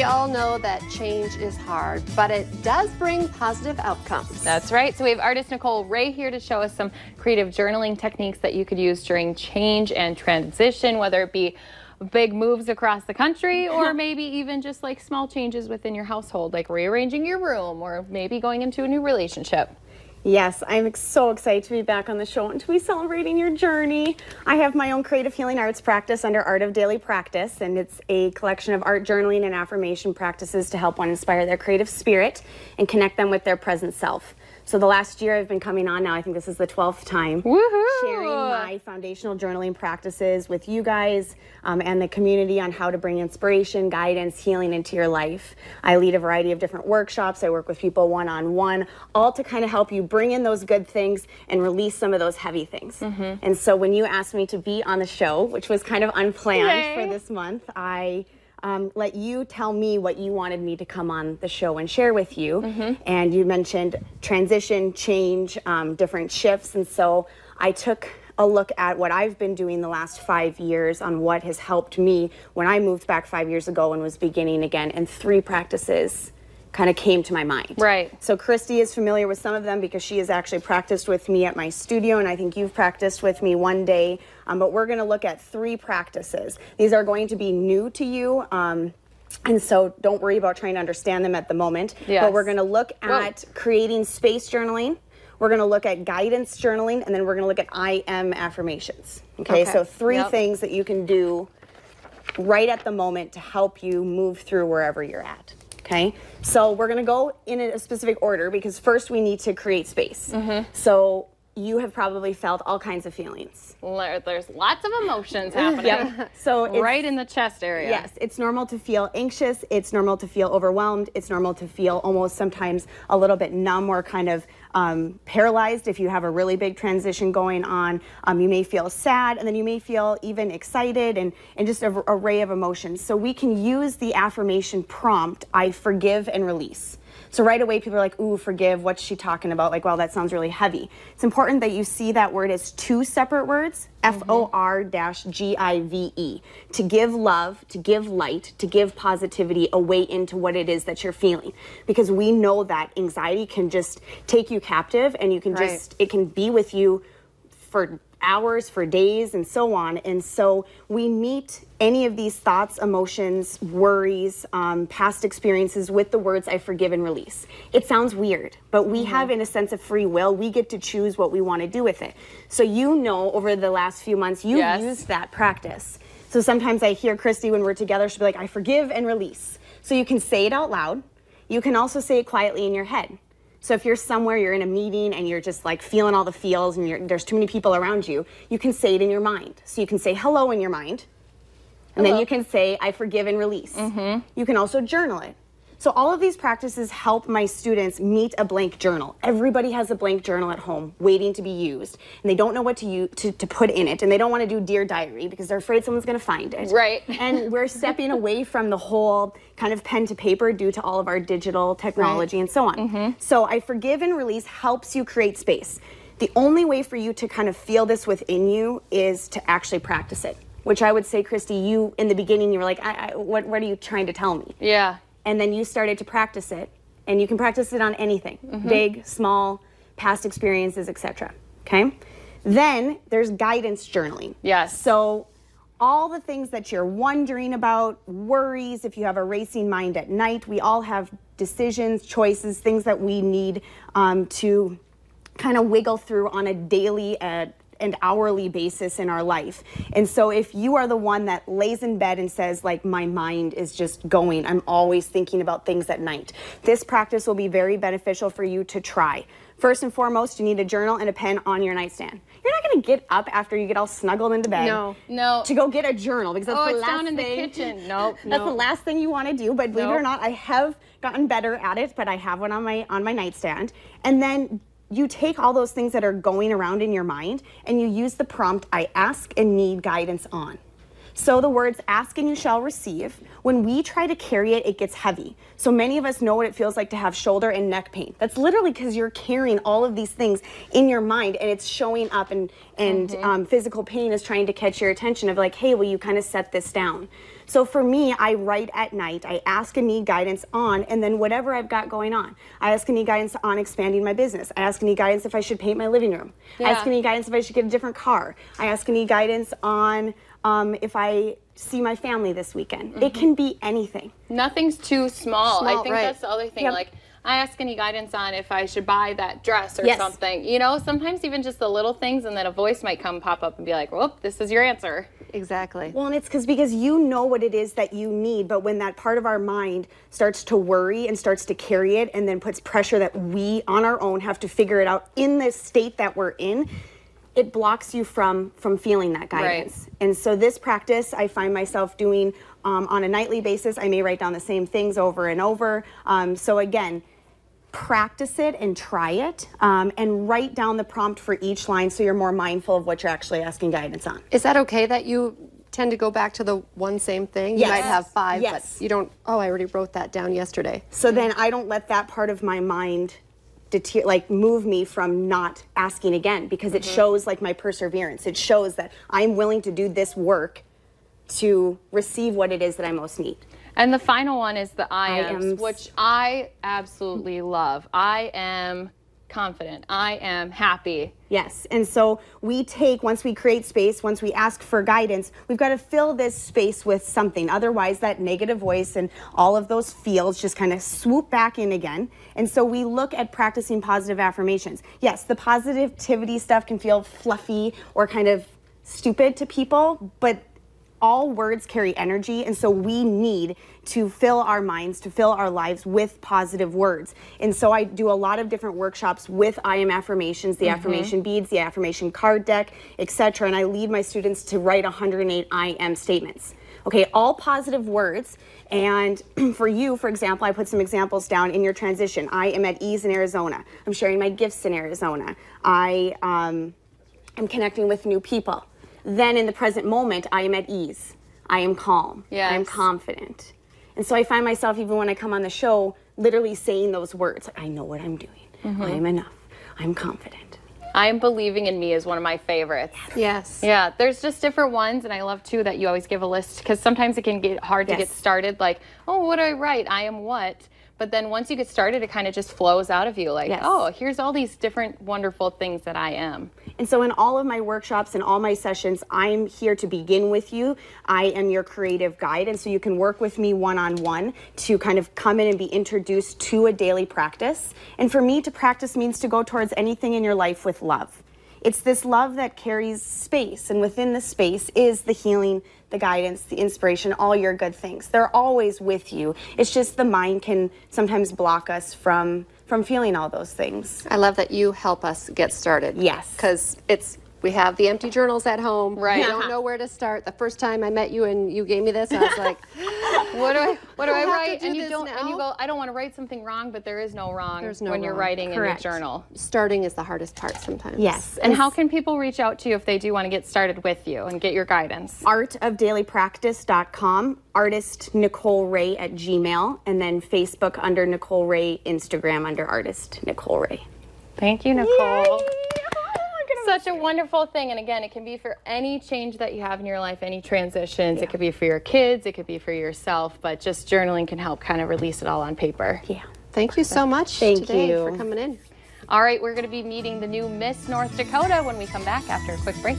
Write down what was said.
We all know that change is hard, but it does bring positive outcomes. That's right. So we have artist Nicole Ray here to show us some creative journaling techniques that you could use during change and transition, whether it be big moves across the country or maybe even just like small changes within your household, like rearranging your room or maybe going into a new relationship. Yes, I'm so excited to be back on the show and to be celebrating your journey. I have my own creative healing arts practice under Art of Daily Practice, and it's a collection of art journaling and affirmation practices to help one inspire their creative spirit and connect them with their present self. So the last year I've been coming on now, I think this is the 12th time, sharing my foundational journaling practices with you guys and the community on how to bring inspiration, guidance, healing into your life. I lead a variety of different workshops. I work with people one-on-one, all to kind of help you bring in those good things and release some of those heavy things. And so when you asked me to be on the show, which was kind of unplanned for this month, I let you tell me what you wanted me to come on the show and share with you. And you mentioned transition, change, different shifts. And so I took a look at what I've been doing the last 5 years on what has helped me when I moved back 5 years ago and was beginning again. And 3 practices kind of came to my mind. Right. So Christy is familiar with some of them because she has actually practiced with me at my studio, and I think you've practiced with me one day. But we're going to look at 3 practices. These are going to be new to you. And so don't worry about trying to understand them at the moment. But we're going to look at creating space journaling. We're going to look at guidance journaling, and then we're going to look at I am affirmations. Okay, so 3 things that you can do right at the moment to help you move through wherever you're at. Okay, so we're going to go in a specific order because first we need to create space. So you have probably felt all kinds of feelings. There's lots of emotions happening. So right in the chest area. Yes, it's normal to feel anxious. It's normal to feel overwhelmed. It's normal to feel almost sometimes a little bit numb or kind of paralyzed if you have a really big transition going on. You may feel sad, and then you may feel even excited and just an array of emotions. So we can use the affirmation prompt, I forgive and release. So right away people are like, ooh, forgive, what's she talking about? Like, well, that sounds really heavy. It's important that you see that word as 2 separate words, F-O-R-G-I-V-E, to give love, to give light, to give positivity away into what it is that you're feeling. Because we know that anxiety can just take you captive, and you can just, it can be with you for hours, for days, and so on. And so we meet any of these thoughts, emotions, worries, past experiences with the words I forgive and release. It sounds weird, but we have, in a sense of free will, we get to choose what we want to do with it. So you know, over the last few months, you've used that practice. So sometimes I hear Christy when we're together, she'll be like, I forgive and release. So you can say it out loud. You can also say it quietly in your head. So if you're somewhere, you're in a meeting and you're just like feeling all the feels and there's too many people around you, you can say it in your mind. So you can say hello in your mind, and then you can say I forgive and release. You can also journal it. So all of these practices help my students meet a blank journal. Everybody has a blank journal at home waiting to be used, and they don't know what to put in it, and they don't want to do Dear Diary because they're afraid someone's going to find it. Right. And we're stepping away from the whole kind of pen to paper due to all of our digital technology and so on. So I forgive and release helps you create space. The only way for you to kind of feel this within you is to actually practice it, which I would say, Christy, you in the beginning, you were like, what are you trying to tell me? Yeah. And then you started to practice it, and you can practice it on anything, big, small, past experiences, etc. Okay? Then there's guidance journaling. Yes. So all the things that you're wondering about, worries, if you have a racing mind at night, we all have decisions, choices, things that we need to kind of wiggle through on a daily and hourly basis in our life. And so if you are the one that lays in bed and says, like, my mind is just going, I'm always thinking about things at night, this practice will be very beneficial for you to try. First and foremost, you need a journal and a pen on your nightstand. You're not going to get up after you get all snuggled into bed to go get a journal, because that's the last down in the kitchen. Nope. That's the last thing you want to do. But believe it or not, I have gotten better at it, but I have one on my nightstand. And then you take all those things that are going around in your mind and you use the prompt, I ask and need guidance on. So the words ask and you shall receive, when we try to carry it, it gets heavy. So many of us know what it feels like to have shoulder and neck pain. That's literally because you're carrying all of these things in your mind and it's showing up, and physical pain is trying to catch your attention of like, hey, will you kind of set this down? So for me, I write at night, I ask and need guidance on, and then whatever I've got going on. I ask and need guidance on expanding my business. I ask and need guidance if I should paint my living room. I ask and need guidance if I should get a different car. I ask and need guidance on if I see my family this weekend. It can be anything. Nothing's too small. I think right. that's the other thing. Like, I ask any guidance on if I should buy that dress or something. You know, sometimes even just the little things, and then a voice might pop up and be like, whoop, this is your answer. Exactly. Well, and it's because you know what it is that you need, but when that part of our mind starts to worry and starts to carry it and then puts pressure that we on our own have to figure it out in the state that we're in, it blocks you from feeling that guidance. Right. And so this practice I find myself doing on a nightly basis. I may write down the same things over and over. So again, practice it and try it, and write down the prompt for each line so you're more mindful of what you're actually asking guidance on. Is that okay that you tend to go back to the one same thing? Yes. You might have 5, Yes. but you don't, oh, I already wrote that down yesterday. So then I don't let that part of my mind move me from not asking again, because it shows like my perseverance. It shows that I'm willing to do this work to receive what it is that I most need. And the final one is the I am, which I absolutely love. I am confident. I am happy. Yes, and so we take, once we create space, once we ask for guidance, we've got to fill this space with something. Otherwise, that negative voice and all of those fields just kind of swoop back in again. And so we look at practicing positive affirmations. Yes, the positivity stuff can feel fluffy or kind of stupid to people, but all words carry energy, and so we need to fill our minds, to fill our lives with positive words. And so I do a lot of different workshops with I am affirmations, the affirmation beads, the affirmation card deck, etc. And I lead my students to write 108 I am statements. Okay, all positive words. And for you, for example, I put some examples down in your transition. I am at ease in Arizona. I'm sharing my gifts in Arizona. I am connecting with new people. Then in the present moment, I am at ease. I am calm. Yes. I am confident. And so I find myself, even when I come on the show, literally saying those words. I know what I'm doing. I am enough. I'm confident. I am believing in me is one of my favorites. Yes. Yeah, there's just different ones, and I love too that you always give a list, because sometimes it can get hard to get started, like, oh, what do I write? I am what? But then once you get started, it kind of just flows out of you, like, oh, here's all these different wonderful things that I am. And so in all of my workshops and all my sessions, I'm here to begin with you. I am your creative guide, and so you can work with me one-on-one to kind of come in and be introduced to a daily practice. And for me, to practice means to go towards anything in your life with love. It's this love that carries space, and within the space is the healing, the guidance, the inspiration, all your good things. They're always with you. It's just the mind can sometimes block us from feeling all those things. I love that you help us get started. Yes. Because we have the empty journals at home. Right. We don't know where to start. The first time I met you and you gave me this, I was like, what do I have write? to do And you this don't, now? and you go, I don't want to write something wrong, but there is no wrong when you're wrong. writing Correct. in your journal. starting is the hardest part sometimes. Yes. And how can people reach out to you if they do want to get started with you and get your guidance? artofdailypractice.com, artist Nicole Ray at Gmail, and then Facebook under Nicole Ray, Instagram under artist Nicole Ray. Thank you, Nicole. Yay! Such a wonderful thing. And again, it can be for any change that you have in your life, any transitions. It could be for your kids, it could be for yourself, but just journaling can help kind of release it all on paper. Yeah. Thank you so much Thank today you for coming in. All right, we're going to be meeting the new Miss North Dakota when we come back after a quick break.